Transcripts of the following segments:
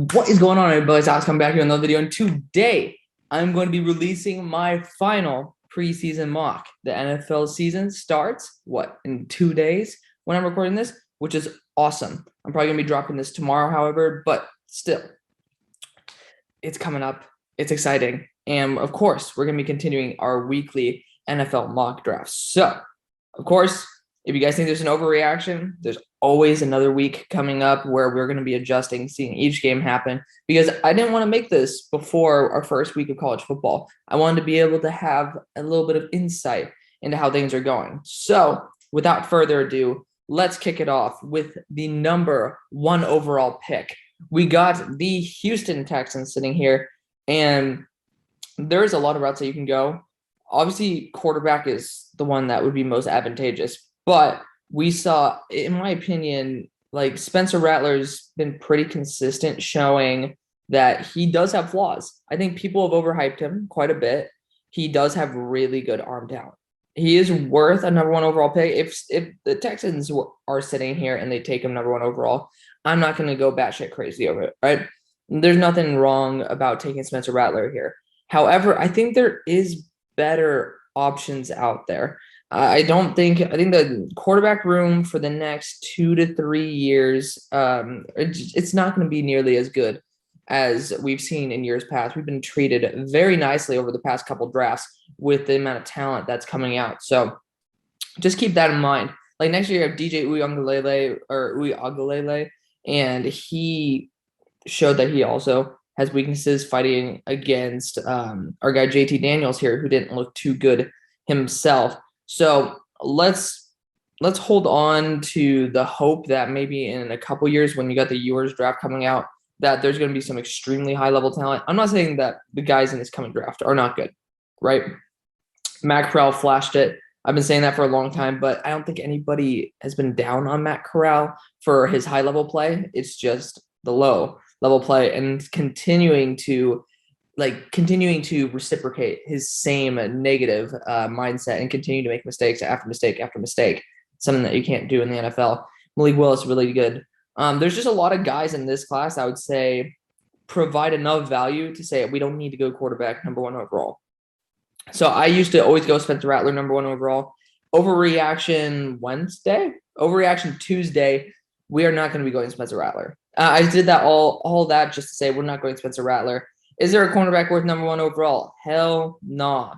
What is going on, everybody? It's Alex coming back here with another video, and today I'm going to be releasing my final preseason mock. The NFL season starts, in 2 days when I'm recording this, which is awesome. I'm probably going to be dropping this tomorrow, however, but still, it's coming up. It's exciting. And of course, we're going to be continuing our weekly NFL mock drafts. So, of course, if you guys think there's an overreaction, there's always another week coming up where we're going to be adjusting, seeing each game happen, because I didn't want to make this before our first week of college football. I wanted to be able to have a little bit of insight into how things are going. So, without further ado, let's kick it off with the number 1 overall pick. We got the Houston Texans sitting here, and there's a lot of routes that you can go. Obviously, quarterback is the one that would be most advantageous, but we saw, in my opinion, like Spencer Rattler's been pretty consistent, showing that he does have flaws. I think people have overhyped him quite a bit. He does have really good arm talent. He is worth a number 1 overall pick. If the Texans are sitting here and they take him number 1 overall, I'm not going to go batshit crazy over it, right? There's nothing wrong about taking Spencer Rattler here. However, I think there is better options out there. I think the quarterback room for the next 2 to 3 years, it's not going to be nearly as good as we've seen in years past. We've been treated very nicely over the past couple drafts with the amount of talent that's coming out. So just keep that in mind. Like next year, you have DJ Uiagalelei, and he showed that he also has weaknesses fighting against our guy JT Daniels here, who didn't look too good himself. So let's hold on to the hope that maybe in a couple years, when you got the Ewers draft coming out, that there's going to be some extremely high level talent. I'm not saying that the guys in this coming draft are not good, right? Matt Corral flashed it. I've been saying that for a long time, but I don't think anybody has been down on Matt Corral for his high level play. It's just the low level play and continuing to reciprocate his same negative mindset and continue to make mistakes after mistake after mistake. Something that you can't do in the NFL. Malik Willis is really good. There's just a lot of guys in this class, I would say, provide enough value to say we don't need to go quarterback number 1 overall. So I used to always go Spencer Rattler number 1 overall. Overreaction Tuesday, we are not going to be going Spencer Rattler. I did that all that just to say we're not going Spencer Rattler. Is there a cornerback worth number 1 overall? Hell nah.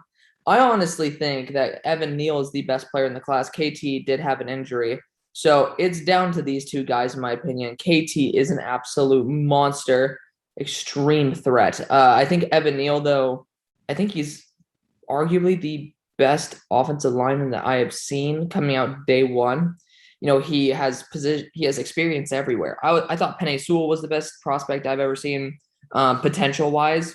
I honestly think that Evan Neal is the best player in the class. KT did have an injury. So it's down to these two guys, in my opinion. KT is an absolute monster, extreme threat. I think Evan Neal, though, I think he's arguably the best offensive lineman that I have seen coming out day one. You know, he has experience everywhere. I thought Penei Sewell was the best prospect I've ever seen, potential-wise,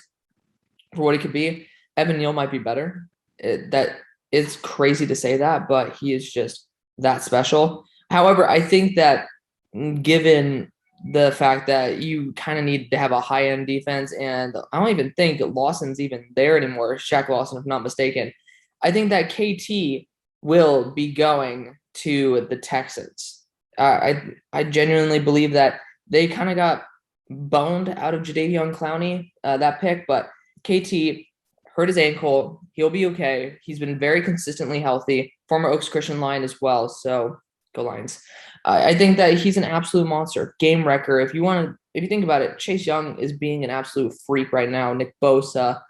for what he could be. Evan Neal might be better. It's crazy to say that, but he is just that special. However, I think that given the fact that you kind of need to have a high-end defense, and I don't even think Lawson's even there anymore, Shaq Lawson, if I'm not mistaken, I think that KT will be going to the Texans. I genuinely believe that they kind of got boned out of Jadeveon Clowney, that pick, but KT hurt his ankle. He'll be okay. He's been very consistently healthy. Former Oaks Christian Lion as well, so go Lions. I think that he's an absolute monster, game wrecker. If you think about it, Chase Young is being an absolute freak right now. Nick Bosa,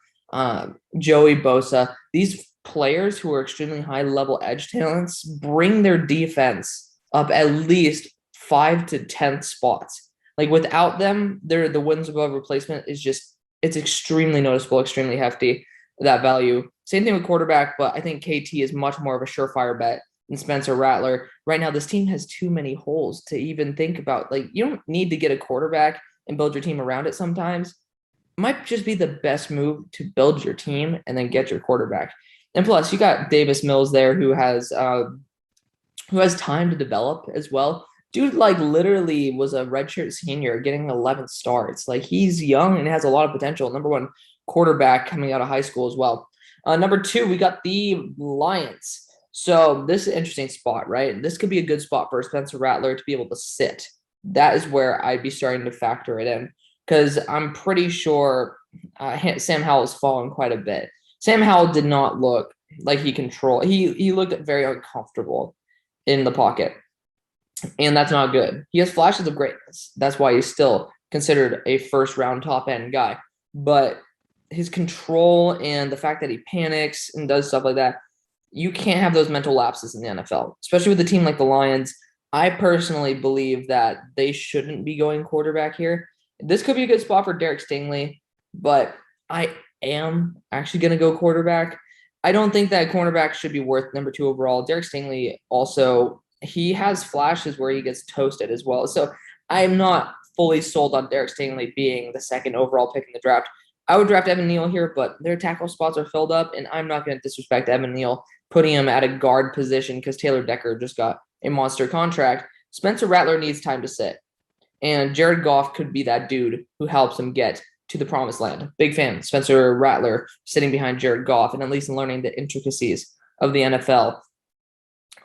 Joey Bosa, these players who are extremely high level edge talents bring their defense up at least 5 to 10 spots. Like without them, the wins above replacement is it's extremely noticeable, extremely hefty, that value. Same thing with quarterback, but I think KT is much more of a surefire bet than Spencer Rattler. Right now, this team has too many holes to even think about. Like, you don't need to get a quarterback and build your team around it sometimes. It might just be the best move to build your team and then get your quarterback. And plus, you got Davis Mills there who has time to develop as well. Dude, like, literally was a redshirt senior getting 11 starts. Like, he's young and has a lot of potential. Number 1 quarterback coming out of high school as well. Number 2, we got the Lions. So this is an interesting spot, right? This could be a good spot for Spencer Rattler to be able to sit. That is where I'd be starting to factor it in. because I'm pretty sure Sam Howell's fallen quite a bit. Sam Howell did not look like he controlled. He looked very uncomfortable in the pocket, and that's not good. He has flashes of greatness. That's why he's still considered a first round top end guy. But his control and the fact that he panics and does stuff like that, you can't have those mental lapses in the NFL, especially with a team like the Lions. I personally believe that they shouldn't be going quarterback here. This could be a good spot for Derek Stingley, but I am actually going to go quarterback. I don't think that cornerback should be worth number 2 overall. Derek Stingley also, he has flashes where he gets toasted as well. So I'm not fully sold on Derek Stingley being the 2nd overall pick in the draft. I would draft Evan Neal here, but their tackle spots are filled up, and I'm not going to disrespect Evan Neal, putting him at a guard position because Taylor Decker just got a monster contract. Spencer Rattler needs time to sit, and Jared Goff could be that dude who helps him get to the promised land. Big fan, Spencer Rattler sitting behind Jared Goff and at least learning the intricacies of the NFL.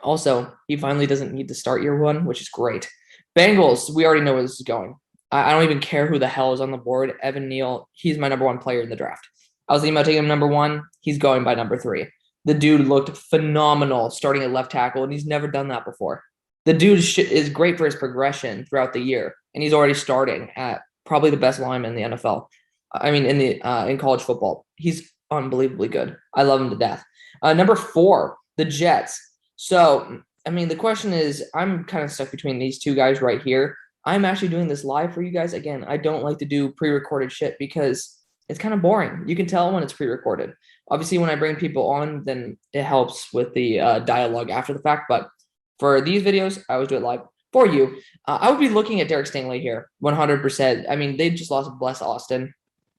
Also, he finally doesn't need to start year 1, which is great. Bengals, we already know where this is going. I don't even care who the hell is on the board. Evan Neal, he's my number 1 player in the draft. I was thinking about taking him number 1. He's going by number 3. The dude looked phenomenal starting at left tackle, and he's never done that before. The dude is great for his progression throughout the year, and he's already starting at probably the best lineman in the NFL. I mean, in college football. He's unbelievably good. I love him to death. Number 4, the Jets. So, I mean, the question is, I'm kind of stuck between these 2 guys right here. I'm actually doing this live for you guys. Again, I don't like to do pre-recorded shit because it's kind of boring. You can tell when it's pre-recorded. Obviously, when I bring people on, then it helps with the dialogue after the fact. But for these videos, I always do it live for you. I would be looking at Derek Stingley here, 100%. I mean, they just lost Bless Austin.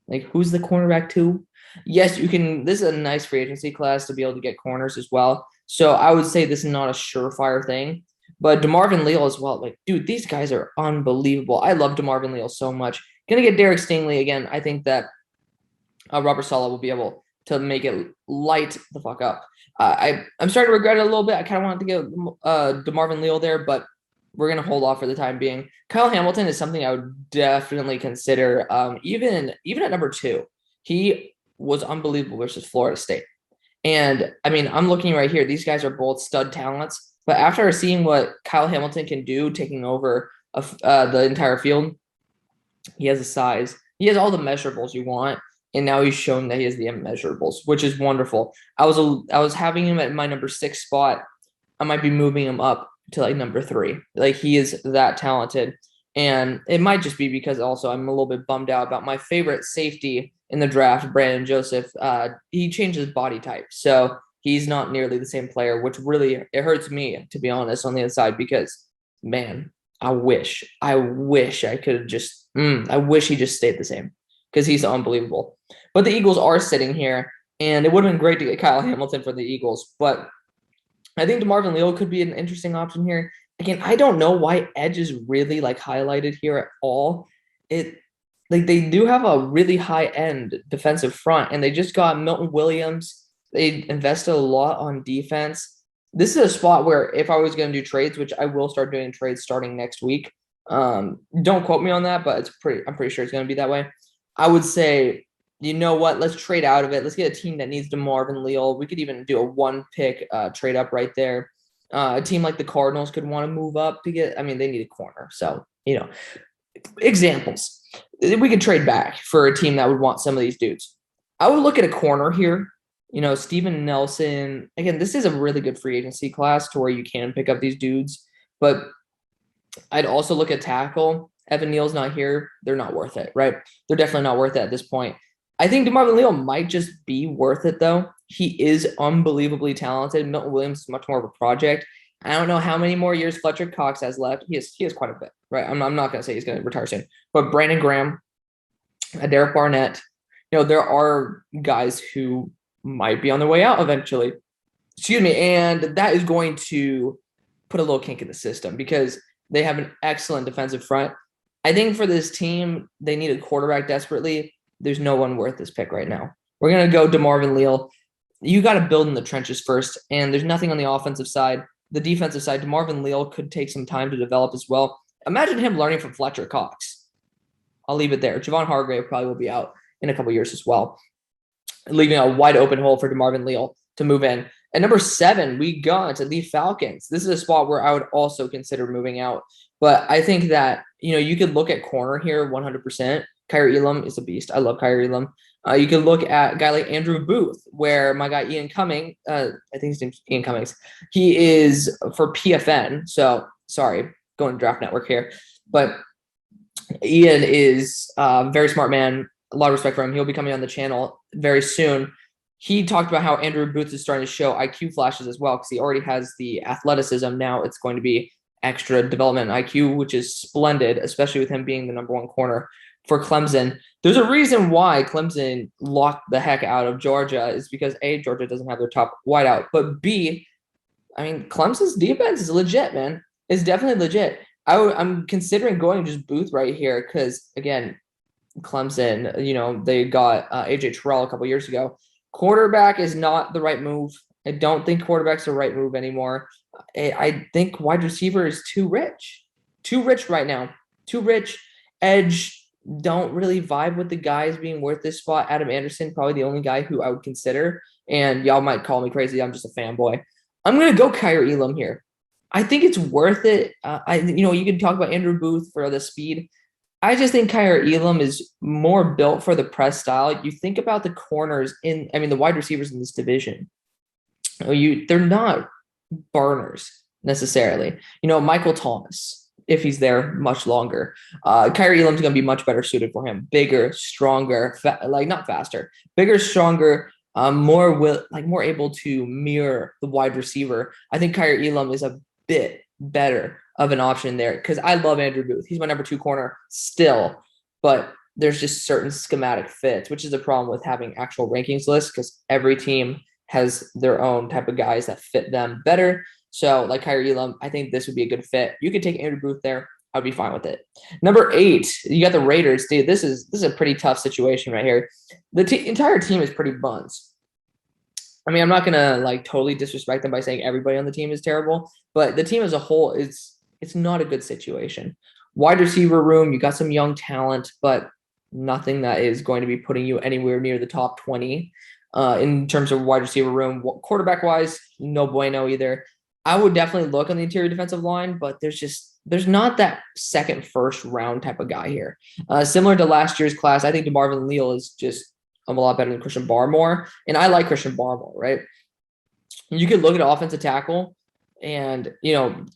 Like, who's the cornerback 2? Yes, you can. This is a nice free agency class to be able to get corners as well. So I would say this is not a surefire thing. But DeMarvin Leal as well. Like, dude, these guys are unbelievable. I love DeMarvin Leal so much. Gonna get Derek Stingley again. I think that Robert Saleh will be able to make it light the fuck up. I'm starting to regret it a little bit. I kind of wanted to get DeMarvin Leal there, but we're gonna hold off for the time being. Kyle Hamilton is something I would definitely consider. Even at number 2, he was unbelievable versus Florida State. And I mean, I'm looking right here. These guys are both stud talents. But after seeing what Kyle Hamilton can do, taking over the entire field, he has the size. He has all the measurables you want, and now he's shown that he has the immeasurables, which is wonderful. I was having him at my number 6 spot. I might be moving him up to like number 3. Like, he is that talented, and it might just be because also I'm a little bit bummed out about my favorite safety in the draft, Brandon Joseph. He changed his body type, so he's not nearly the same player, which really, it hurts me, to be honest, on the inside because, man, I wish I could have just, I wish he just stayed the same because he's unbelievable. But the Eagles are sitting here, and it would have been great to get Kyle Hamilton for the Eagles. But I think DeMarvin Leal could be an interesting option here. Again, I don't know why edge is really like highlighted here at all. Like, they do have a really high-end defensive front, and they just got Milton Williams. They invested a lot on defense. This is a spot where if I was going to do trades, which I will start doing trades starting next week, don't quote me on that, but I'm pretty sure it's going to be that way. I would say, you know what? Let's trade out of it. Let's get a team that needs DeMarvin Leal. We could even do a 1-pick trade up right there. A team like the Cardinals could want to move up to get. I mean, they need a corner, so examples. We could trade back for a team that would want some of these dudes. I would look at a corner here. Steven Nelson. Again, this is a really good free agency class to where you can pick up these dudes. But I'd also look at tackle. Evan Neal's not here. They're not worth it, right? They're definitely not worth it at this point. I think DeMarvin Leal might just be worth it, though. He is unbelievably talented. Milton Williams is much more of a project. I don't know how many more years Fletcher Cox has left. He has quite a bit, right? I'm not going to say he's going to retire soon. But Brandon Graham, Derek Barnett, there are guys who might be on their way out eventually. Excuse me. And that is going to put a little kink in the system because they have an excellent defensive front. I think for this team, they need a quarterback desperately. There's no one worth this pick right now. We're going to go DeMarvin Leal. You got to build in the trenches first, and there's nothing on the offensive side. The defensive side, DeMarvin Leal could take some time to develop as well. Imagine him learning from Fletcher Cox. I'll leave it there. Javon Hargrave probably will be out in a couple years as well, leaving a wide open hole for DeMarvin Leal to move in. At number 7, we got the Falcons. This is a spot where I would also consider moving out. But I think that, you could look at corner here 100%. Kyrie Elam is a beast. I love Kyrie Elam. You can look at a guy like Andrew Booth, where my guy Ian Cummings, I think his name's Ian Cummings, he is for PFN. So, sorry, going to Draft Network here. But Ian is a very smart man. A lot of respect for him. He'll be coming on the channel very soon. He talked about how Andrew Booth is starting to show IQ flashes as well, because he already has the athleticism. Now it's going to be extra development IQ, which is splendid, especially with him being the number 1 corner for Clemson. There's a reason why Clemson locked the heck out of Georgia, is because A, Georgia doesn't have their top wideout, but B, I mean, Clemson's defense is legit, man. It's definitely legit. I'm considering going just Booth right here because, again, Clemson, they got AJ Terrell a couple years ago. Quarterback is not the right move. I don't think quarterback's the right move anymore. I think wide receiver is too rich. Too rich right now. Too rich. Edge don't really vibe with the guys being worth this spot. Adam Anderson, probably the only guy who I would consider. And y'all might call me crazy. I'm just a fanboy. I'm going to go Kyrie Elam here. I think it's worth it. You can talk about Andrew Booth for the speed. I just think Kyrie Elam is more built for the press style. You think about the corners the wide receivers in this division. They're not burners necessarily. Michael Thomas, if he's there much longer. Kyrie Elam's going to be much better suited for him. Bigger, stronger, not faster. Bigger, stronger, more able to mirror the wide receiver. I think Kyrie Elam is a bit better of an option there, because I love Andrew Booth. He's my number 2 corner still, but there's just certain schematic fits, which is a problem with having actual rankings lists, because every team has their own type of guys that fit them better. So like Kyrie Elam, I think this would be a good fit. You could take Andrew Booth there. I'd be fine with it. Number 8, you got the Raiders. Dude, this is a pretty tough situation right here. The entire team is pretty buns. I mean, I'm not gonna totally disrespect them by saying everybody on the team is terrible, but the team as a whole it's not a good situation. Wide receiver room, you got some young talent, but nothing that is going to be putting you anywhere near the top 20 in terms of wide receiver room. Quarterback wise, no bueno either. I would definitely look on the interior defensive line, but there's not that first round type of guy here. Similar to last year's class, I think DeMarvin Leal is just a lot better than Christian Barmore, and I like Christian Barmore, right? You could look at offensive tackle, and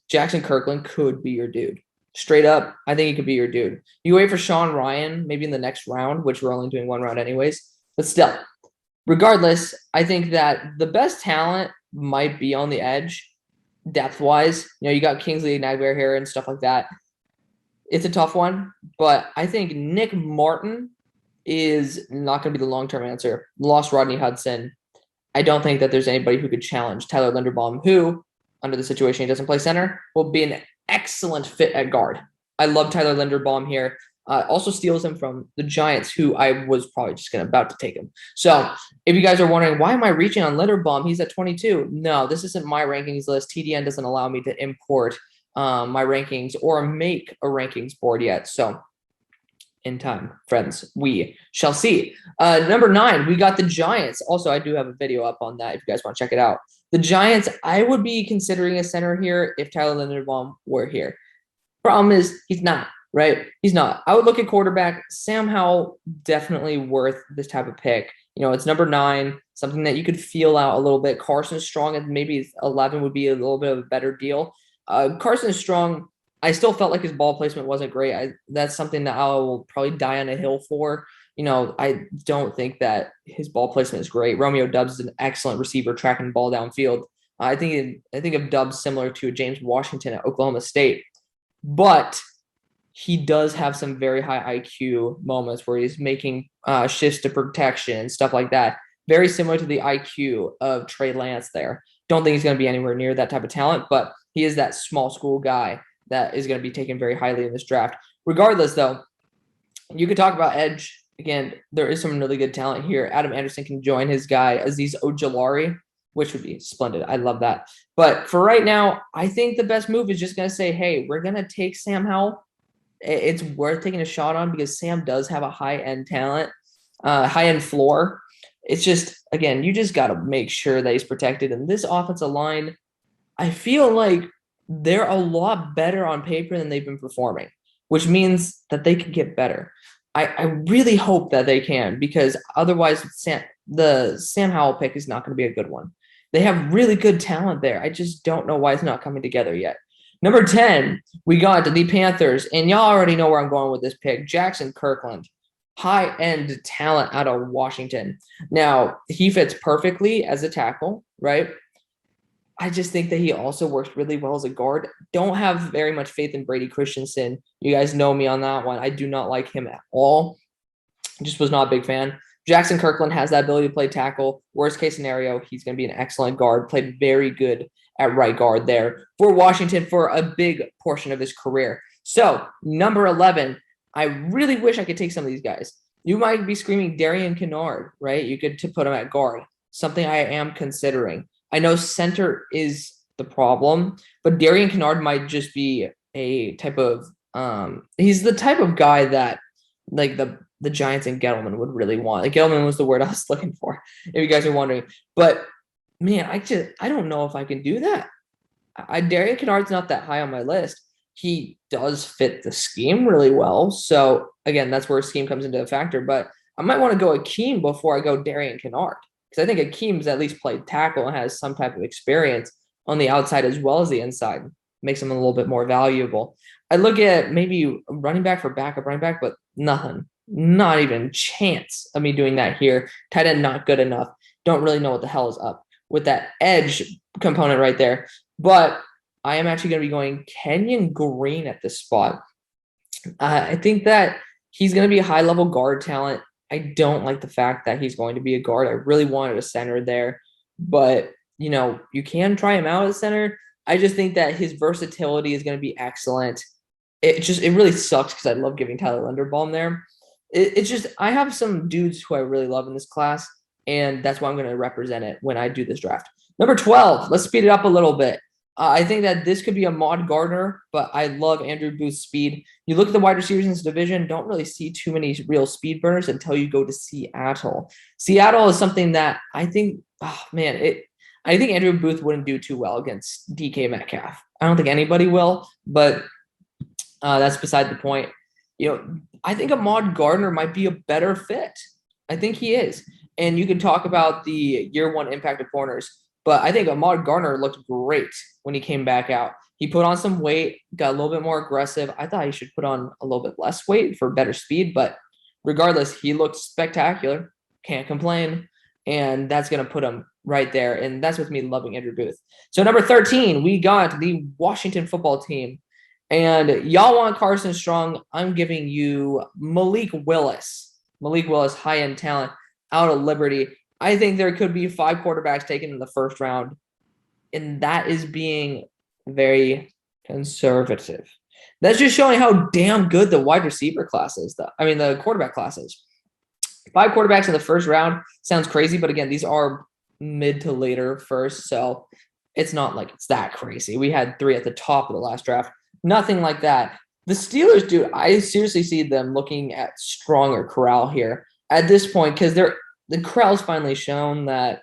Jackson Kirkland could be your dude. Straight up, I think he could be your dude. You wait for Sean Ryan maybe in the next round, which we're only doing 1 round anyways, but still, regardless, I think that the best talent might be on the edge, depth-wise. You got Kingsley Enagbare here and stuff like that. It's a tough one, but I think Nick Martin is not going to be the long-term answer. Lost Rodney Hudson. I don't think that there's anybody who could challenge Tyler Linderbaum, who, under the situation he doesn't play center, will be an excellent fit at guard. I love Tyler Linderbaum here. Also steals him from the Giants, who I was probably just about to take him. So if you guys are wondering, why am I reaching on Linderbaum? He's at 22. No, this isn't my rankings list. TDN doesn't allow me to import my rankings or make a rankings board yet. So in time, friends, we shall see. Number 9, we got the Giants. Also, I do have a video up on that if you guys want to check it out. The Giants, I would be considering a center here if Tyler Linderbaum were here. Problem is, he's not, right? He's not. I would look at quarterback. Sam Howell, definitely worth this type of pick. It's number 9, something that you could feel out a little bit. Carson Strong at maybe 11 would be a little bit of a better deal. Carson Strong, I still felt like his ball placement wasn't great. That's something that I will probably die on a hill for. I don't think that his ball placement is great. Romeo Doubs is an excellent receiver tracking the ball downfield. I think of Doubs similar to James Washington at Oklahoma State, but he does have some very high IQ moments where he's making shifts to protection, stuff like that. Very similar to the IQ of Trey Lance there. Don't think he's going to be anywhere near that type of talent, but he is that small school guy that is going to be taken very highly in this draft. Regardless, though, you could talk about edge. Again, there is some really good talent here. Adam Anderson can join his guy, Azeez Ojulari, which would be splendid. I love that. But for right now, I think the best move is just going to say, hey, we're going to take Sam Howell. it's worth taking a shot on because Sam does have a high-end talent, high-end floor. It's just, again, you just got to make sure that he's protected. And this offensive line, I feel like they're a lot better on paper than they've been performing, which means that they can get better. I really hope that they can, because otherwise the Sam Howell pick is not going to be a good one. They have really good talent there. I just don't know why it's not coming together yet. Number 10, we got the Panthers, and y'all already know where I'm going with this pick. Jackson Kirkland, high-end talent out of Washington. Now, he fits perfectly as a tackle, right? I just think that he also works really well as a guard. Don't have very much faith in Brady Christensen. You guys know me on that one. I do not like him at all. Just was not a big fan. Jackson Kirkland has that ability to play tackle. Worst case scenario, he's going to be an excellent guard. Played very good at right guard there for Washington for a big portion of his career. So, number 11, I really wish I could take some of these guys. You might be screaming Darian Kennard, right? You could put him at guard, something I am considering. I know center is the problem, but Darian Kennard might just be a type of he's the type of guy that like the Giants and Gettleman would really want. Like Gettleman was the word I was looking for, if you guys are wondering. But man, I don't know if I can do that. Darian Kennard's not that high on my list. He does fit the scheme really well. So again, that's where scheme comes into a factor. But I might want to go Akeem before I go Darian Kennard, because I think Akeem's at least played tackle and has some type of experience on the outside as well as the inside. Makes him a little bit more valuable. I look at maybe running back for backup running back, but nothing. Not even chance of me doing that here. Tight end not good enough. Don't really know what the hell is up with that edge component right there. But I am actually going to be going Kenyon Green at this spot. I think that he's going to be a high-level guard talent. I don't like the fact that he's going to be a guard. I really wanted a center there. But, you can try him out as center. I just think that his versatility is going to be excellent. It really sucks because I love giving Tyler Linderbaum there. It's just I have some dudes who I really love in this class, and that's why I'm going to represent it when I do this draft. Number 12, let's speed it up a little bit. I think that this could be a Mod Gardner, but I love Andrew Booth's speed. You look at the wide receivers in this division, don't really see too many real speed burners until you go to Seattle. Seattle is something that I think, I think Andrew Booth wouldn't do too well against DK Metcalf. I don't think anybody will, but that's beside the point. I think Ahmad Gardner might be a better fit. I think he is. And you can talk about the year one impact of corners, but I think Ahmad Gardner looked great when he came back out. He put on some weight, got a little bit more aggressive. I thought he should put on a little bit less weight for better speed, but regardless, he looked spectacular. Can't complain. And that's going to put him right there. And that's with me loving Andrew Booth. So number 13, we got the Washington football team. And y'all want Carson Strong. I'm giving you Malik Willis. Malik Willis, high-end talent out of Liberty. I think there could be 5 quarterbacks taken in the first round. And that is being very conservative. That's just showing how damn good the wide receiver class is, the quarterback class is. 5 quarterbacks in the first round sounds crazy, but again, these are mid to later first, so it's not like it's that crazy. We had 3 at the top of the last draft. Nothing like that. The Steelers, dude, I seriously see them looking at Strong or Corral here at this point, because the Corral's finally shown that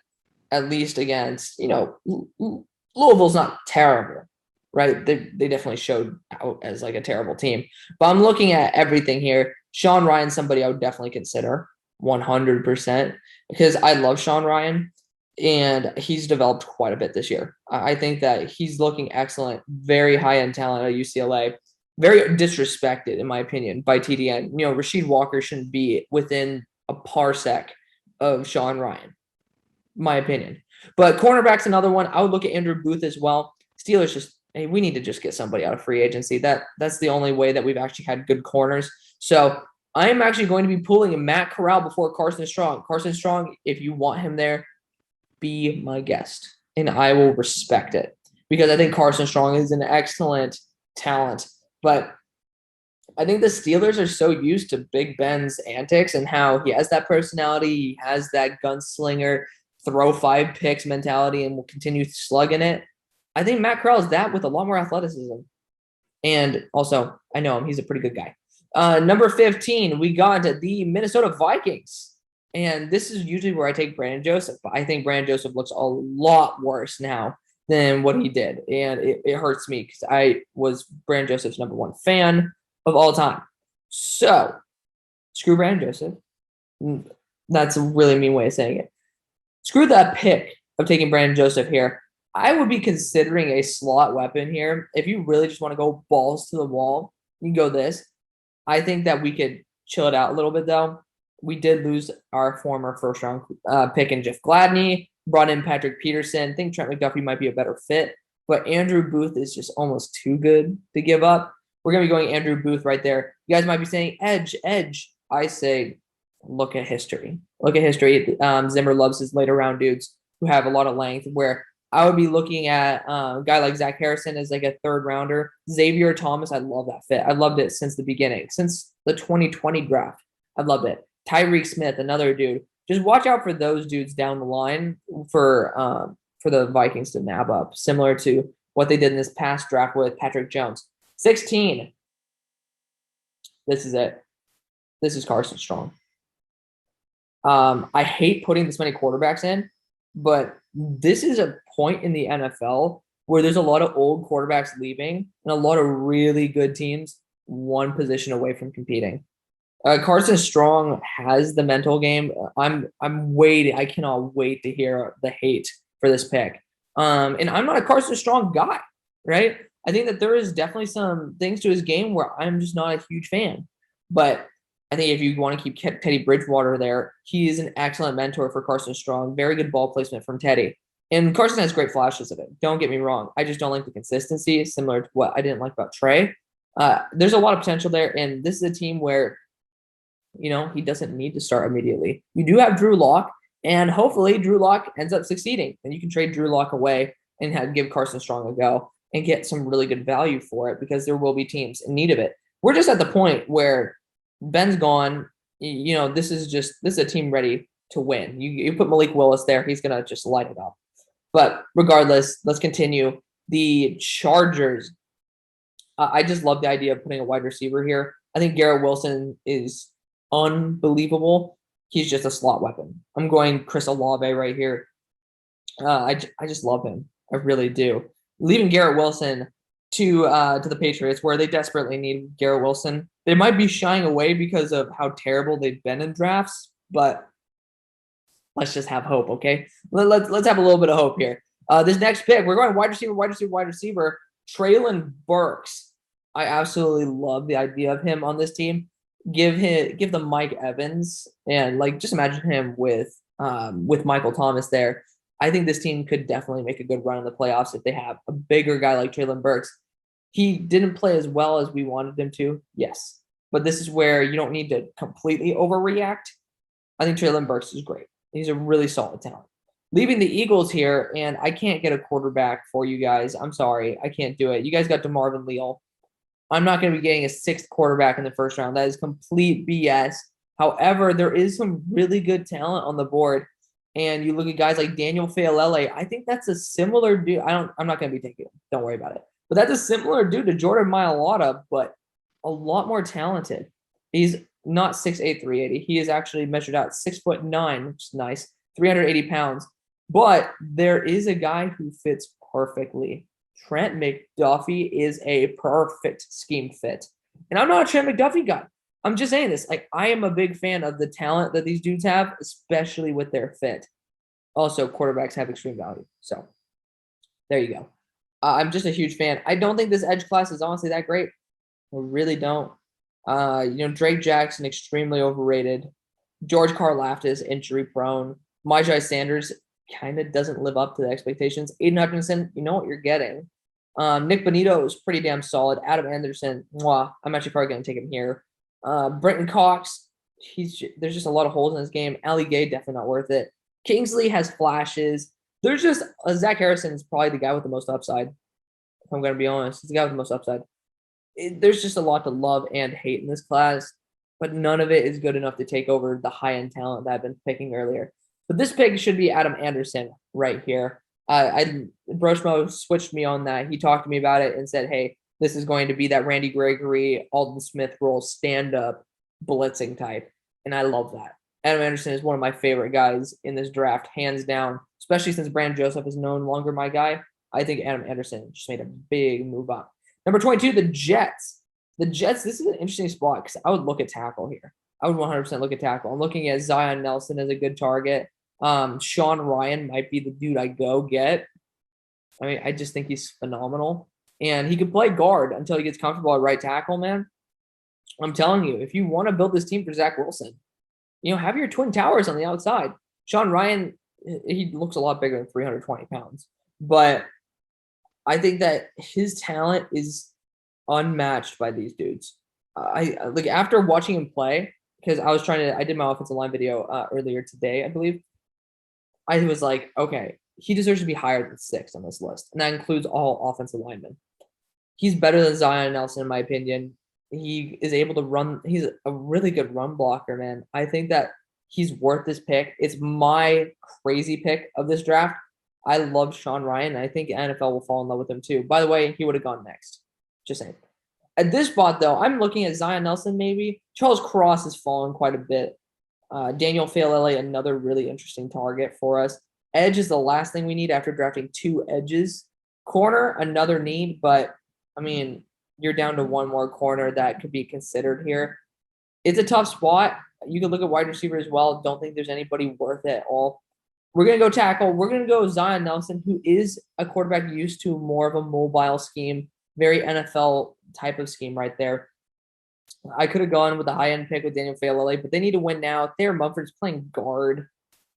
at least against, Louisville's not terrible, right? They definitely showed out as like a terrible team. But I'm looking at everything here. Sean Ryan, somebody I would definitely consider 100%, because I love Sean Ryan. And he's developed quite a bit this year. I think that he's looking excellent, very high-end talent at UCLA, very disrespected, in my opinion, by TDN. Rasheed Walker shouldn't be within a parsec of Sean Ryan, my opinion. But cornerback's another one. I would look at Andrew Booth as well. Steelers we need to just get somebody out of free agency. That's the only way that we've actually had good corners. So I am actually going to be pulling Matt Corral before Carson Strong. Carson Strong, if you want him there, be my guest, and I will respect it, because I think Carson Strong is an excellent talent. But I think the Steelers are so used to Big Ben's antics and how he has that personality, he has that gunslinger, throw 5 picks mentality, and will continue slugging it. I think Matt Corral is that with a lot more athleticism. And also, I know him. He's a pretty good guy. Number 15, we got the Minnesota Vikings. And this is usually where I take Brandon Joseph. But I think Brandon Joseph looks a lot worse now than what he did. And it hurts me because I was Brandon Joseph's #1 fan of all time. So, screw Brandon Joseph. That's a really mean way of saying it. Screw that pick of taking Brandon Joseph here. I would be considering a slot weapon here. If you really just want to go balls to the wall, you can go this. I think that we could chill it out a little bit, though. We did lose our former first-round pick in Jeff Gladney, brought in Patrick Peterson. I think Trent McDuffie might be a better fit, but Andrew Booth is just almost too good to give up. We're going to be going Andrew Booth right there. You guys might be saying, edge. I say, look at history. Look at history. Zimmer loves his later round dudes who have a lot of length, where I would be looking at a guy like Zach Harrison as like a third rounder. Xavier Thomas, I love that fit. I loved it since the beginning, since the 2020 draft. I loved it. Tyreek Smith, another dude. Just watch out for those dudes down the line for the Vikings to nab up, similar to what they did in this past draft with Patrick Jones. 16. This is it. This is Carson Strong. I hate putting this many quarterbacks in, but this is a point in the NFL where there's a lot of old quarterbacks leaving and a lot of really good teams one position away from competing. Carson Strong has the mental game. I'm waiting. I cannot wait to hear the hate for this pick. And I'm not a Carson Strong guy, right? I think that there is definitely some things to his game where I'm just not a huge fan. But I think if you want to keep Teddy Bridgewater there, he is an excellent mentor for Carson Strong. Very good ball placement from Teddy. And Carson has great flashes of it. Don't get me wrong. I just don't like the consistency, similar to what I didn't like about Trey. There's a lot of potential there. And this is a team where, he doesn't need to start immediately. You do have Drew Lock, and hopefully Drew Lock ends up succeeding. And you can trade Drew Lock away and give Carson Strong a go and get some really good value for it, because there will be teams in need of it. We're just at the point where Ben's gone. This is a team ready to win. You put Malik Willis there, he's going to just light it up. But regardless, let's continue. The Chargers. I just love the idea of putting a wide receiver here. I think Garrett Wilson is unbelievable. He's just a slot weapon. I'm going Chris Olave right here. I just love him. I really do. Leaving Garrett Wilson to the Patriots, where they desperately need Garrett Wilson. They might be shying away because of how terrible they've been in drafts, but let's just have hope, okay? Let's have a little bit of hope here. This next pick, we're going wide receiver. Treylon Burks. I absolutely love the idea of him on this team. Give them Mike Evans, and just imagine him with Michael Thomas there. I think this team could definitely make a good run in the playoffs if they have a bigger guy like Treylon Burks. He didn't play as well as we wanted him to, yes. But this is where you don't need to completely overreact. I think Treylon Burks is great. He's a really solid talent. Leaving the Eagles here, and I can't get a quarterback for you guys. I'm sorry. I can't do it. You guys got DeMarvin Leal. I'm not going to be getting a 6th quarterback in the first round. That is complete BS. However, there is some really good talent on the board. And you look at guys like Daniel Faalele. I think that's a similar dude. I'm not going to be taking him. Don't worry about it. But that's a similar dude to Jordan Mailata, but a lot more talented. He's not 6'8", 380. He is actually measured out 6'9", which is nice, 380 pounds. But there is a guy who fits perfectly. Trent McDuffie is a perfect scheme fit. And I'm not a Trent McDuffie guy. I'm just saying this. I am a big fan of the talent that these dudes have, especially with their fit. Also, quarterbacks have extreme value. So there you go. I'm just a huge fan. I don't think this edge class is honestly that great. I really don't. Drake Jackson, extremely overrated. George Karlaftis, injury prone. Myjai Sanders kind of doesn't live up to the expectations. Aiden Hutchinson, you know what you're getting. Nick Bonito is pretty damn solid. Adam Anderson, I'm actually probably going to take him here. Brenton Cox, there's just a lot of holes in his game. Ali Gay, definitely not worth it. Kingsley has flashes. There's just Zach Harrison is probably the guy with the most upside. If I'm going to be honest, he's the guy with the most upside. There's just a lot to love and hate in this class, but none of it is good enough to take over the high-end talent that I've been picking earlier. But this pick should be Adam Anderson right here. Broshmo switched me on that. He talked to me about it and said, hey, this is going to be that Randy Gregory, Alden Smith role, stand-up blitzing type, and I love that. Adam Anderson is one of my favorite guys in this draft, hands down, especially since Brandon Joseph is no longer my guy. I think Adam Anderson just made a big move up. Number 22, the Jets. The Jets, this is an interesting spot because I would look at tackle here. I would 100% look at tackle. I'm looking at Zion Nelson as a good target. Sean Ryan might be the dude I go get. I mean, I just think he's phenomenal. And he could play guard until he gets comfortable at right tackle, man. I'm telling you, if you want to build this team for Zach Wilson, have your twin towers on the outside. Sean Ryan, he looks a lot bigger than 320 pounds. But I think that his talent is unmatched by these dudes. I like after watching him play, because I did my offensive line video earlier today, I believe. I was like, okay, he deserves to be higher than 6 on this list. And that includes all offensive linemen. He's better than Zion Nelson, in my opinion. He is able to run. He's a really good run blocker, man. I think that he's worth this pick. It's my crazy pick of this draft. I love Sean Ryan. I think NFL will fall in love with him too. By the way, he would have gone next. Just saying. At this spot, though, I'm looking at Zion Nelson maybe. Charles Cross has fallen quite a bit. Daniel Failele, another really interesting target for us. Edge is the last thing we need after drafting 2 edges. Corner, another need, but, I mean, you're down to one more corner that could be considered here. It's a tough spot. You can look at wide receiver as well. Don't think there's anybody worth it at all. We're going to go tackle. We're going to go Zion Nelson, who is a quarterback used to more of a mobile scheme, very NFL type of scheme right there. I could have gone with the high-end pick with Daniel Failele, but they need to win now. Thayer Mumford's playing guard.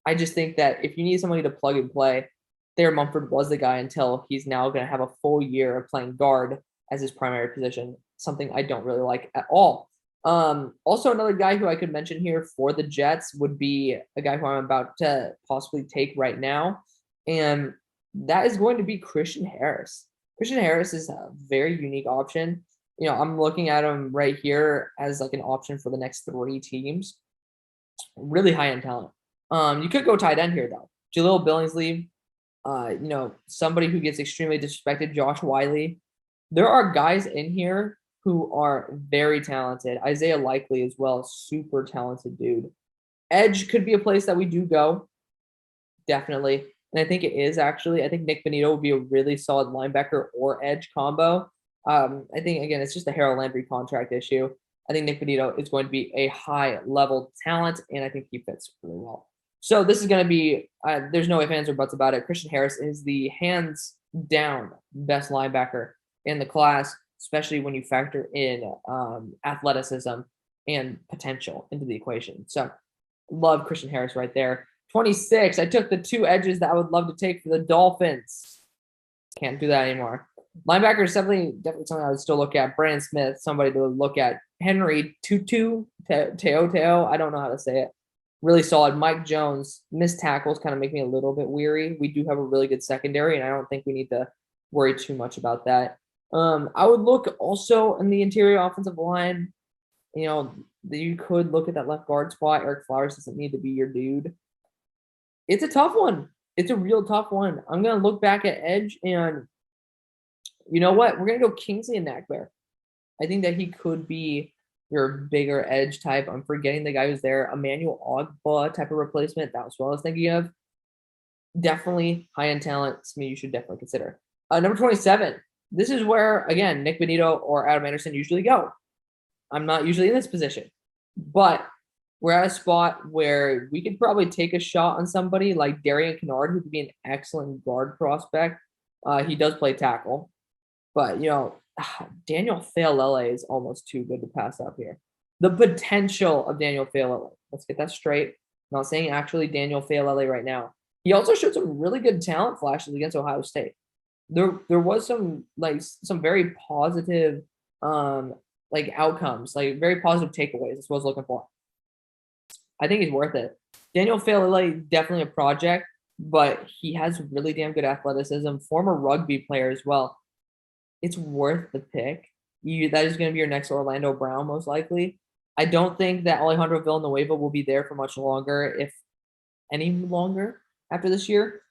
I just think that if you need somebody to plug and play, Thayer Mumford was the guy until he's now going to have a full year of playing guard as his primary position, something I don't really like at all. Also, another guy who I could mention here for the Jets would be a guy who I'm about to possibly take right now, and that is going to be Christian Harris. Christian Harris is a very unique option. I'm looking at him right here as like an option for the next 3 teams. Really high-end talent. You could go tight end here, though. Jaleel Billingsley, somebody who gets extremely disrespected, Josh Wiley. There are guys in here who are very talented. Isaiah Likely as well, super talented dude. Edge could be a place that we do go, definitely. And I think it is actually. I think Nick Benito would be a really solid linebacker or edge combo. I think, again, it's just a Harold Landry contract issue. I think Nick Benito is going to be a high-level talent, and I think he fits really well. So this is going to be there's no ifs, ands, or buts about it. Christian Harris is the hands-down best linebacker in the class, especially when you factor in athleticism and potential into the equation. So love Christian Harris right there. 26, I took the 2 edges that I would love to take for the Dolphins. Can't do that anymore. Linebacker is definitely something I would still look at. Brandon Smith, somebody to look at. Henry Tutu, Teo, I don't know how to say it. Really solid. Mike Jones, missed tackles kind of make me a little bit weary. We do have a really good secondary, and I don't think we need to worry too much about that. I would look also in the interior offensive line. You could look at that left guard spot. Eric Flowers doesn't need to be your dude. It's a tough one. It's a real tough one. I'm going to look back at edge, and you know what? We're going to go Kingsley and Nackbear. I think that he could be your bigger edge type. I'm forgetting the guy who's there. Emmanuel Ogba type of replacement. That was what I was thinking of. Definitely high-end talent. To me, you should definitely consider. Number 27. This is where, again, Nick Benito or Adam Anderson usually go. I'm not usually in this position. But we're at a spot where we could probably take a shot on somebody like Darian Kennard, who could be an excellent guard prospect. He does play tackle. But, Daniel Failele is almost too good to pass up here. The potential of Daniel Failele. Let's get that straight. I'm not saying actually Daniel Failele right now. He also showed some really good talent flashes against Ohio State. There was some very positive outcomes, very positive takeaways. That's what I was looking for. I think he's worth it. Daniel Failele, definitely a project, but he has really damn good athleticism. Former rugby player as well. It's worth the pick. That is going to be your next Orlando Brown, most likely. I don't think that Alejandro Villanueva will be there for much longer, if any longer, after this year.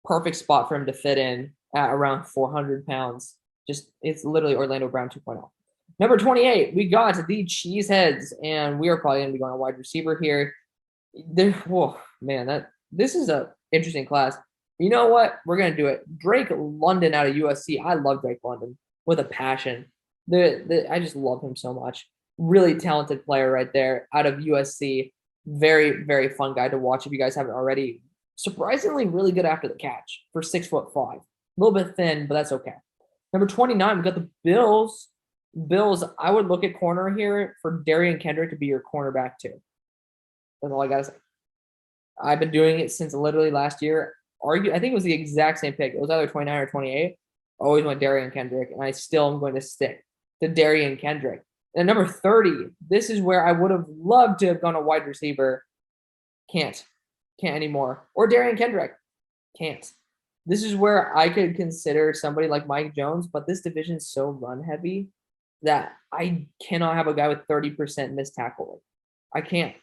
Perfect spot for him to fit in at around 400 pounds. Just it's literally Orlando Brown 2.0. Number 28, we got the Cheeseheads, and we are probably going to be going a wide receiver here. Oh man, this is a interesting class. You know what? We're gonna do it. Drake London out of USC. I love Drake London with a passion. I just love him so much. Really talented player right there out of USC. Very, very fun guy to watch if you guys haven't already. Surprisingly, really good after the catch for 6'5". A little bit thin, but that's okay. Number 29, we got the Bills. Bills, I would look at corner here for Darian Kendrick to be your cornerback too. That's all I gotta say. I've been doing it since literally last year. I think it was the exact same pick. It was either 29 or 28. Always went Darian Kendrick, and I still am going to stick to Darian Kendrick. And number 30, this is where I would have loved to have gone a wide receiver. Can't anymore. Or Darian Kendrick. Can't. This is where I could consider somebody like Mike Jones, but this division is so run heavy that I cannot have a guy with 30% missed tackle. I can't.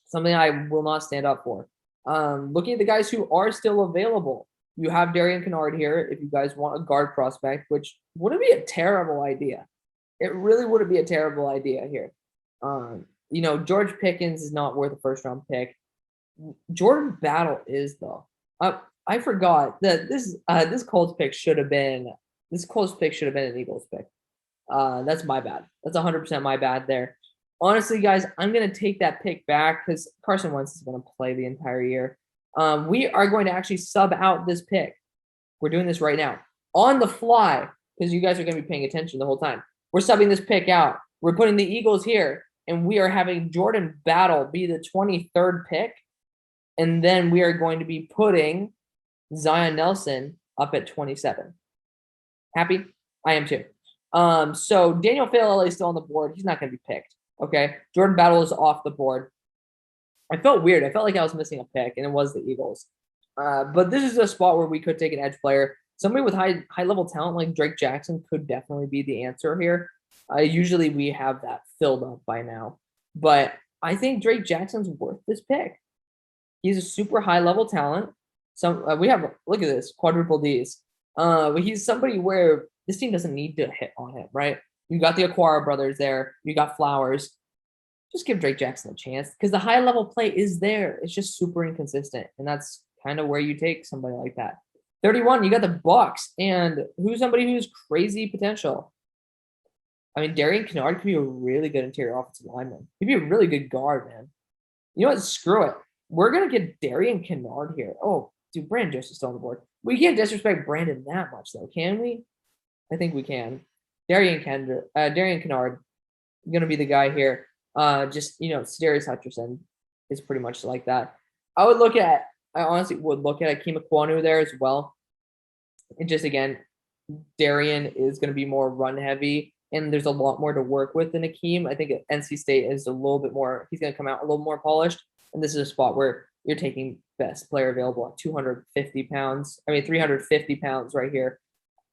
Something I will not stand up for. Looking at the guys who are still available, you have Darian Kennard here if you guys want a guard prospect, which wouldn't be a terrible idea. It really wouldn't be a terrible idea here. George Pickens is not worth a first-round pick. Jordan Battle is, though. I forgot that this Colts pick should have been an Eagles pick. That's my bad. That's 100% my bad there. Honestly, guys, I'm going to take that pick back because Carson Wentz is going to play the entire year. We are going to actually sub out this pick. We're doing this right now on the fly because you guys are going to be paying attention the whole time. We're subbing this pick out. We're putting the Eagles here, and we are having Jordan Battle be the 23rd pick. And then we are going to be putting Zion Nelson up at 27. Happy? I am too. So Daniel Failele is still on the board. He's not going to be picked. Okay. Jordan Battle is off the board. I felt weird. I felt like I was missing a pick, and it was the Eagles. But this is a spot where we could take an edge player. Somebody with high level talent like Drake Jackson could definitely be the answer here. Usually we have that filled up by now. But I think Drake Jackson's worth this pick. He's a super high level talent. We have look at this quadruple D's. He's somebody where this team doesn't need to hit on him, right? You got the Aquara brothers there. You got Flowers. Just give Drake Jackson a chance because the high level play is there. It's just super inconsistent, and that's kind of where you take somebody like that. 31, you got the Bucks, and who's somebody who's crazy potential. I mean, Darian Kennard could be a really good interior offensive lineman. He'd be a really good guard, man. You know what? Screw it. We're going to get Darian Kennard here. Oh, dude, Brandon Joseph's still on the board. We can't disrespect Brandon that much, though, can we? I think we can. Darian Kennard, going to be the guy here. Sedarius Hutcherson is pretty much like that. I honestly would look at Akeem Ekwonu there as well. And just, again, Darian is going to be more run heavy, and there's a lot more to work with than Akeem. I think NC State is a little bit more – he's going to come out a little more polished. And this is a spot where you're taking best player available at 350 pounds right here.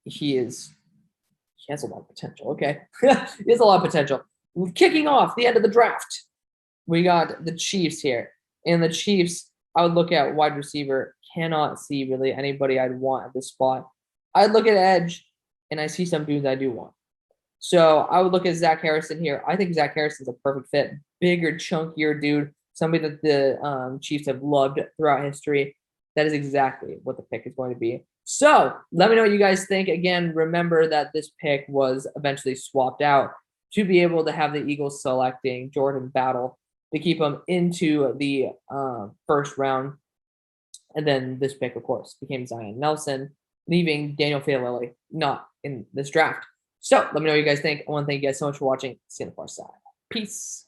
He has a lot of potential. Okay. He has a lot of potential. Kicking off the end of the draft, we got the Chiefs here. And the Chiefs, I would look at wide receiver. Cannot see really anybody I'd want at this spot. I'd look at edge, and I see some dudes I do want. So I would look at Zach Harrison here. I think Zach Harrison's a perfect fit. Bigger, chunkier dude. Somebody that the Chiefs have loved throughout history. That is exactly what the pick is going to be. So let me know what you guys think. Again, remember that this pick was eventually swapped out to be able to have the Eagles selecting Jordan Battle to keep him into the first round. And then this pick, of course, became Zion Nelson, leaving Daniel Failele not in this draft. So let me know what you guys think. I want to thank you guys so much for watching. See you on the far side. Peace.